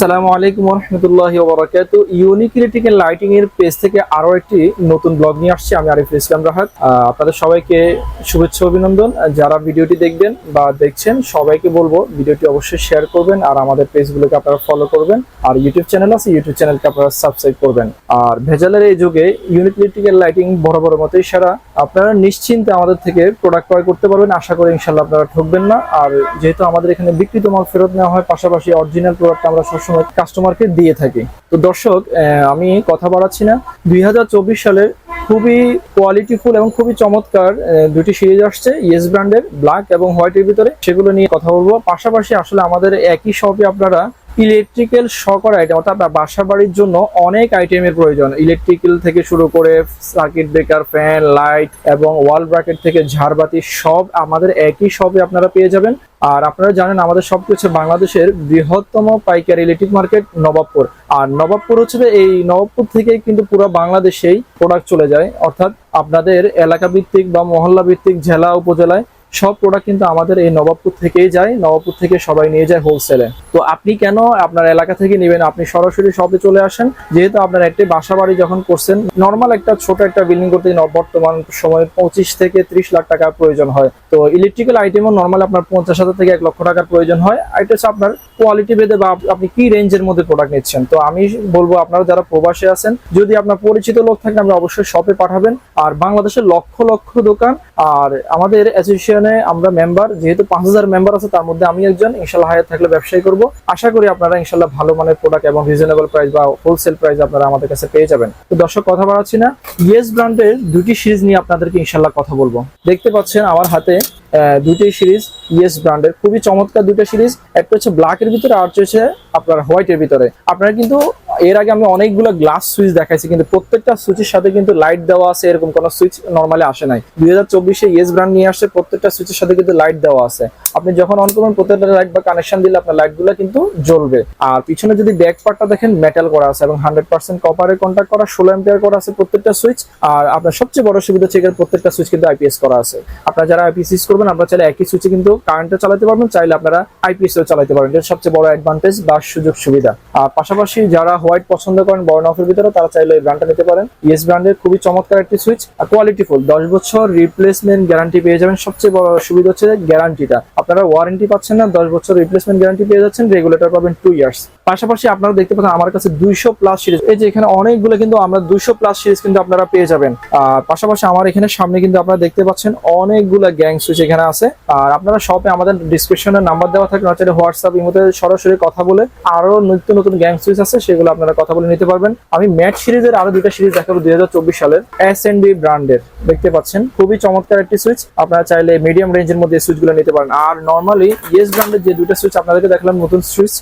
আসসালামু আলাইকুম ওয়া রাহমাতুল্লাহি ওয়া বারাকাতুহু। ইউনিক ইলেকট্রিক্যাল লাইটিং এর পেজ থেকে আরো একটি নতুন ব্লগ নিয়ে আসছি। আমি আরিফুল ইসলাম রাহাত। আপনাদের সবাইকে শুভেচ্ছা অভিনন্দন। যারা ভিডিওটি দেখবেন বা দেখছেন সবাইকে বলবো ভিডিওটি অবশ্যই শেয়ার করবেন আর আমাদের পেজগুলোকে আপনারা ফলো করবেন। আর ইউটিউব চ্যানেল আছে, ইউটিউব চ্যানেলকে আপনারা সাবস্ক্রাইব করবেন। আর ভেজালের এই যুগে ইউনিক ইলেকট্রিক্যাল লাইটিং বড় মতোই সারা, আপনারা নিশ্চিন্তে আমাদের থেকে প্রোডাক্ট ক্রয় করতে পারবেন। আশা করি ইনশাআল্লাহ আপনারা ঠকবেন না। আর যেহেতু আমাদের এখানে বিক্রিত মাল ফেরত নেওয়া হয়, পাশাপাশি অরিজিনাল প্রোডাক্ট আমরা সবসময় কাস্টমারকে দিয়ে থাকি। তো দর্শক, আমি কথা বাড়াচ্ছি না। 2024 সালের খুবই কোয়ালিটিফুল এবং খুবই চমৎকার দুটি সিরিজ আসছে ইয়েস ব্র্যান্ডের, ব্ল্যাক এবং হোয়াইটের ভিতরে। সেগুলো নিয়ে কথা বলবো। পাশাপাশি আসলে আমাদের একই শপে আপনারা ইলেকট্রিক্যাল সকল আইটেম, অর্থাৎ বাসা বাড়ির জন্য অনেক আইটেমের প্রয়োজন, ইলেকট্রিক্যাল থেকে শুরু করে সার্কিট ব্রেকার, ফ্যান, লাইট এবং ওয়াল ব্র্যাকেট থেকে ঝাড়বাতি সব আমাদের একই শপে আপনারা পেয়ে যাবেন। আর আপনারা জানেন আমাদের সব হচ্ছে বাংলাদেশের বৃহত্তম পাইকারি ইলেকট্রিক মার্কেট নবাবপুর। আর নবাবপুর হচ্ছে এই নবাবপুর থেকে কিন্তু পুরো বাংলাদেশেই প্রোডাক্ট চলে যায়, অর্থাৎ আপনাদের এলাকা ভিত্তিক বা মহল্লা ভিত্তিক, জেলা উপজেলায় সব প্রোডাক্ট কিন্তু আমাদের এই নবাবপুর থেকেই যায়। নবাবপুর থেকে সবাই নিয়ে যায় হোলসেলে। তো আপনি কেন আপনার এলাকা থেকে নেবেন? আপনি সরাসরি শপে চলে আসেন। যেহেতু আপনার একটি বাসা বাড়ি যখন করছেন, নর্মাল একটা ছোট একটা বিল্ডিং করতে বর্তমান সময়ে 25 থেকে 30 লাখ টাকা প্রয়োজন হয়। তো ইলেকট্রিক্যাল আইটেমও নর্মাল আপনার 50,000 থেকে 1 লক্ষ টাকার প্রয়োজন হয়। এটা হচ্ছে আপনার কোয়ালিটি ভেদে বা আপনি কি রেঞ্জের মধ্যে প্রোডাক্ট নিচ্ছেন। তো আমি বলবো আপনারা যারা প্রবাসে আছেন, যদি আপনার পরিচিত লোক থাকে আপনি অবশ্যই শপে পাঠাবেন। আর বাংলাদেশের লক্ষ লক্ষ দোকান, আর আমাদের অ্যাসোসিয়েশনে আমরা মেম্বার, যেহেতু 5000 মেম্বার আছে, তার মধ্যে আমি একজন। ইনশাল্লাহ হায়াত থাকলে ব্যবসায়ী করব। আশা করি আপনারা ইনশাল্লাহ ভালো মানের প্রোডাক্ট এবং রিজনেবল প্রাইস বা হোলসেল প্রাইস আপনারা আমাদের কাছে পেয়ে যাবেন। তো দর্শক, কথা বাড়াচ্ছি না, ইয়েস ব্র্যান্ডের দুটি সিরিজ নিয়ে আপনাদেরকে ইনশাল্লাহ কথা বলবো। দেখতে পাচ্ছেন আমার হাতে দুটি সিরিজ ইয়েস ব্র্যান্ডের, খুবই চমৎকার দুটো সিরিজ। একটা হচ্ছে ব্ল্যাকের ভিতরে আর হচ্ছে আপনার হোয়াইটের ভিতরে। আপনারা কিন্তু এর আগে আমি অনেকগুলো গ্লাস সুইচ দেখাইছি, কিন্তু প্রত্যেকটা সুইচের সাথে কিন্তু লাইট দেওয়া আছে, এরকম কোনো সুইচ নর্মালি আসে নাই। 2024-এ ইয়েস ব্র্যান্ড নিয়ে আসছে, প্রত্যেকটা সুইচের সাথে কিন্তু লাইট দেওয়া আছে। আপনি যখন অন করবেন প্রত্যেকটা লাইট বা কানেকশন দিলে আপনার লাইটগুলো কিন্তু জ্বলবে। আর পিছনে যদি ব্যাক পার্টটা দেখেন, মেটাল করা আছে এবং 100% কপারে কন্ট্যাক্ট করা, 16 অ্যাম্পিয়ার করা আছে প্রত্যেকটা সুইচ। আর আপনার সবচেয়ে বড় সুবিধা হচ্ছে এর প্রত্যেকটা সুইচ কিন্তু আইপিএস করা আছে। আপনারা যারা আইপিএস ইউজ করবেন, আপনারা চাইলে একই সুইচে কিন্তু কারেন্টে চালাতে পারবেন, চাইলে আপনারা আইপিএসও চালাতে পারবেন। এটা সবচেয়ে বড় অ্যাডভান্টেজ বা সুযোগ সুবিধা। আর পাশাপাশি যারা হোয়াইট পছন্দ করেন বর্ণ অফের ভিতরে, তারা চাইলে এই ব্র্যান্ডটা নিতে পারেন। ইয়েস ব্র্যান্ডের খুবই চমৎকার একটি সুইচ, আর কোয়ালিটিফুল। 10 বছর রিপ্লেসমেন্ট গ্যারান্টি পেয়ে যাবেন। সবচেয়ে বড় সুবিধা হচ্ছে গ্যারান্টিটা, আপনারা ওয়ারেন্টি পাচ্ছেন না, 10 বছর রিপ্লেসমেন্ট গ্যারান্টি পেয়ে যাচ্ছেন, রেগুলেটর পাবেন 2 ইয়ার্স। পাশাপাশি আপনারা দেখতে পাচ্ছেন আমার কাছে 200+ সিরিজ, এই যে এখানে অনেকগুলো কিন্তু আমরা 200+ সিরিজ কিন্তু আপনারা পেয়ে যাবেন। আর পাশাপাশি আমার এখানে সামনে কিন্তু আপনারা দেখতে পাচ্ছেন অনেকগুলো গ্যাং সুইচ এখানে আছে। আর আপনারা শপে আমাদের ডিসক্রিপশনে নাম্বার দেওয়া থাকে, নচেত হোয়াটসঅ্যাপ ইমোতে সরাসরি কথা বলে আরো নতুন নতুন গ্যাং সুইচ আছে, সেগুলো আপনারা কথা বলে নিতে পারবেন। আমি ম্যাট সিরিজের আরো দুটো সিরিজ দেখাবো 2024 সালের S&B ব্র্যান্ডের। দেখতে পাচ্ছেন খুবই চমৎকার একটি সুইচ, আপনারা চাইলে মিডিয়াম রেঞ্জের মধ্যে সুইচগুলো নিতে পারেন। আর নরমালি ইয়েস ব্র্যান্ডের যে দুটো সুইচ আপনাদেরকে দেখালাম নতুন সুইচ,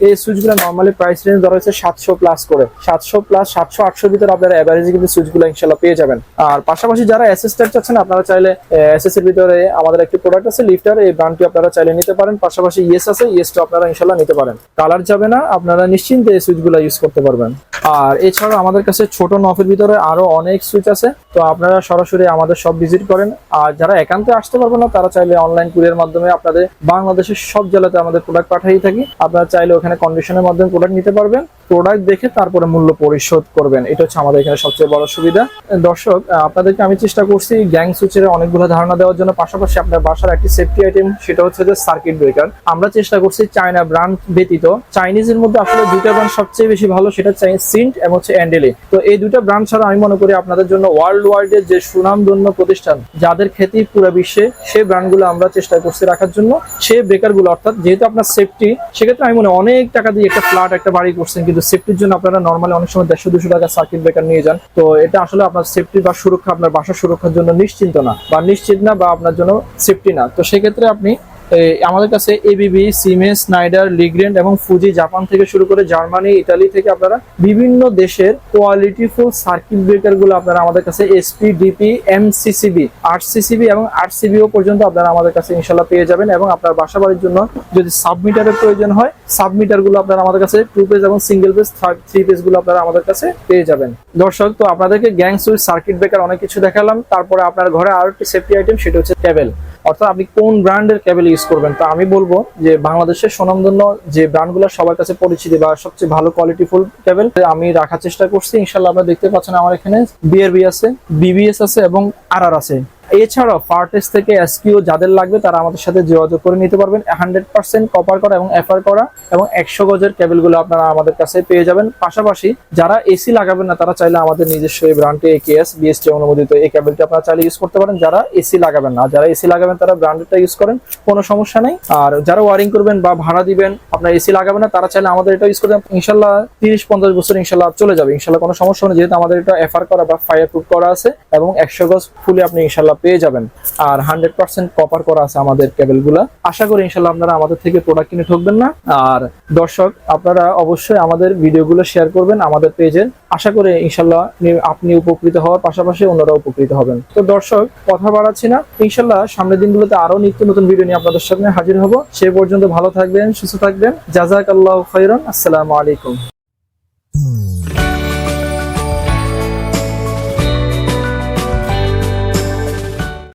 এই সুইচগুলো নরমালি প্রাইস রেঞ্জ ধরা হচ্ছে 700+ করে, 700+, 700-800 ভিতরে আপনারা এভারেজে কিন্তু সুইচগুলো ইনশাআল্লাহ পেয়ে যাবেন। আর পাশাপাশি যারা এসএস টাইপ চাচ্ছেন, আপনারা চাইলে এসএস এর ভিতরে আমাদের একটি প্রোডাক্ট আছে লিফটার, এই ব্র্যান্ডটি আপনারা চাইলে নিতে পারেন। পাশাপাশি ইয়েস আছে, ইয়েসটা আপনারা ইনশাআল্লাহ নিতে পারেন। কালার যাবে না, আপনারা নিশ্চিন্তে এই সুইচগুলো ইউজ করতে পারবেন। আর এছাড়াও আমাদের কাছে ছোট নফের ভিতরে আরো অনেক সুইচ আছে, তো আপনারা সরাসরি আমাদের সব ভিজিট করেন। আর যারা একান্তে আসতে পারবেন না, তারা চাইলে অনলাইন কুরিয়ার মাধ্যমে আপনাদের বাংলাদেশের সব জেলাতে আমাদের প্রোডাক্ট পাঠিয়ে থাকি। আপনারা চাইলে ওখানে কন্ডিশনের মাধ্যমে প্রোডাক্ট নিতে পারবেন, প্রোডাক্ট দেখে তারপরে মূল্য পরিশোধ করবেন। এটা হচ্ছে আমাদের এখানে সবচেয়ে বড় সুবিধা। দর্শক, আপনাদেরকে আমি চেষ্টা করছি গ্যাং সুইচের অনেকগুলো ধারণা দেওয়ার জন্য। পাশাপাশি আপনার বাসার একটি সেফটি আইটেম, সেটা হচ্ছে যে সার্কিট ব্রেকার। আমরা চেষ্টা করছি চায়না ব্র্যান্ড ব্যতীত, চাইনিজের মধ্যে আসলে দুটো ব্র্যান্ড সবচেয়ে বেশি ভালো, সেটা সিন্ট এবং হচ্ছে অ্যান্ডেলি। তো এই দুটো ব্র্যান্ড ছাড়া আমি মনে করি আপনাদের জন্য ওয়ার্ল্ড ওয়াইডের যে সুনামধন্য প্রতিষ্ঠান, যাদের খ্যাতি পুরো বিশ্বে, সেই ব্র্যান্ডগুলো আমরা চেষ্টা করছি রাখার জন্য। সেই ব্রেকারগুলো, অর্থাৎ যেহেতু আপনার সেফটি, সেক্ষেত্রে আমি মনে অনেক টাকা দিয়ে একটা ফ্ল্যাট, একটা বাড়ি করছেন, কিন্তু সেফটির জন্য আপনারা নর্মালি অনেক সময় 150-200 টাকা সার্কিট ব্রেকার নিয়ে যান। তো এটা আসলে আপনার সেফটি বা সুরক্ষা, আপনার বাসার সুরক্ষার জন্য নিশ্চিন্ত না, বা নিশ্চিত না, বা আপনার জন্য সেফটি না। তো সেক্ষেত্রে আপনি আমাদের কাছে এবিবি, সিমেন্স, স্নাইডার, লিগ্রেন্ড এবং ফুজি, জাপান থেকে শুরু করে জার্মানি, ইতালি থেকে আপনারা বিভিন্ন দেশের কোয়ালিটিফুল সার্কিট ব্রেকার গুলো আপনারা আমাদের কাছে এসপি, ডিপি, এমসিসিবি, আরসিসিবি এবং আরসিবিও পর্যন্ত আপনারা আমাদের কাছে ইনশাল্লাহ পেয়ে যাবেন। এবং আপনার বাসা বাড়ির জন্য যদি সাবমিটারের প্রয়োজন হয়, সাবমিটার গুলো আপনারা আমাদের কাছে 2 পেজ এবং সিঙ্গেল পেজ, 3 পেজ গুলো আপনারা আমাদের কাছে পেয়ে যাবেন। দর্শক, তো আপনাদেরকে গ্যাং সুইচ, সার্কিট ব্রেকার অনেক কিছু দেখালাম। তারপরে আপনার ঘরে আরো একটি সেফটি আইটেম, সেটা হচ্ছে কেবল। অর্থাৎ আপনি কোন ব্র্যান্ডের কেবল ইউজ করবেন। তো আমি বলবো যে বাংলাদেশের স্বনামধন্য যে ব্র্যান্ডগুলো সবার কাছে পরিচিতি বা সবচেয়ে ভালো কোয়ালিটিফুল কেবল আমি রাখার চেষ্টা করছি। ইনশাল্লাহ আপনারা দেখতে পাচ্ছেন আমার এখানে বিআরবি আছে, বিবিএস আছে এবং আরআর আছে। এছাড়াও পার্টেস থেকে এসকিউ যাদের লাগবে তারা আমাদের সাথে যোগাযোগ করে নিতে পারবেন। 100% কপার করা এবং এফআর করা এবং 100 গজের কেবলগুলো আপনারা আমাদের কাছে পেয়ে যাবেন। পাশাপাশি যারা এসি লাগাবেন না তারা চাইলে আমাদের নিজস্ব এই ব্র্যান্ডে একেএস বিএসটি অনুমোদিত এই কেবলটি আপনারা চাইলে ইউজ করতে পারেন। যারা এসি লাগাবেন না, যারা এসি লাগাবেন তারা ব্র্যান্ডেডটা ইউজ করেন, কোনো সমস্যা নেই। আর যারা ওয়ারিং করবেন বা ভাড়া দিবেন, আপনার এসি লাগাবেন না, তারা চাইলে আমাদের এটা ইউজ করবেন। ইনশাল্লাহ 30-50 বছর ইনশাল্লাহ চলে যাবে, ইনশাল্লাহ কোনো সমস্যা নেই, যেহেতু আমাদের এটা এফআর করা বা ফায়ার প্রুফ করা আছে এবং 100 গজ ফুলে আপনি ইনশাল্লাহ পেয়ে যাবেন। আর 100% কপার করা আছে আমাদের কেবলগুলা। আশা করি ইনশাল্লাহ আপনারা আমাদের থেকে প্রোডাক্ট কিনে ঠকবেন না। আর দর্শক আপনারা অবশ্যই আমাদের ভিডিওগুলো শেয়ার করবেন আমাদের পেজের। আশা করি ইনশাল্লাহ আপনি উপকৃত হওয়ার পাশাপাশি অন্যরা উপকৃত হবেন। তো দর্শক কথা বাড়াচ্ছি না, ইনশাল্লাহ সামনের দিনগুলোতে আরো নিত্য নতুন ভিডিও নিয়ে আপনাদের সামনে হাজির হব। সে পর্যন্ত ভালো থাকবেন, সুস্থ থাকবেন। জাযাকাল্লাহু খাইরান। আসসালামু আলাইকুম।